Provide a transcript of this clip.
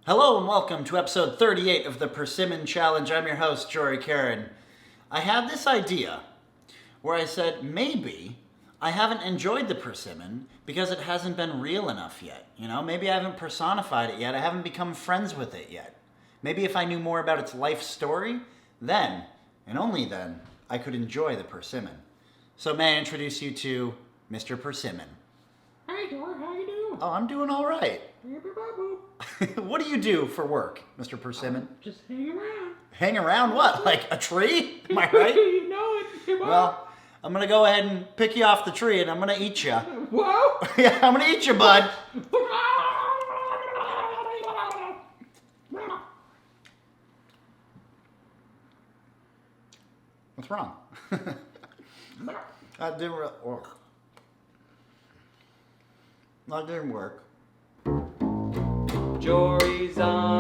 Hello and welcome to episode 38 of the Persimmon Challenge. I'm your host, Jory Caron. I had this idea where I said maybe I haven't enjoyed the persimmon because it hasn't been real enough yet. You know, maybe I haven't personified it yet. I haven't become friends with it yet. Maybe if I knew more about its life story, then, and only then, I could enjoy the persimmon. So may I introduce you to Mr. Persimmon. Hey, Jory, how you doing? Oh, I'm doing all right. Beep-beep-bop-boop. What do you do for work, Mr. Persimmon? Just hang around. Hang around what? Like a tree? Am I right? You know it. Come on. Well, I'm gonna go ahead and pick you off the tree and I'm gonna eat you. Whoa! Yeah, I'm gonna eat you, bud. What's wrong? That didn't work. That didn't work. Jory's on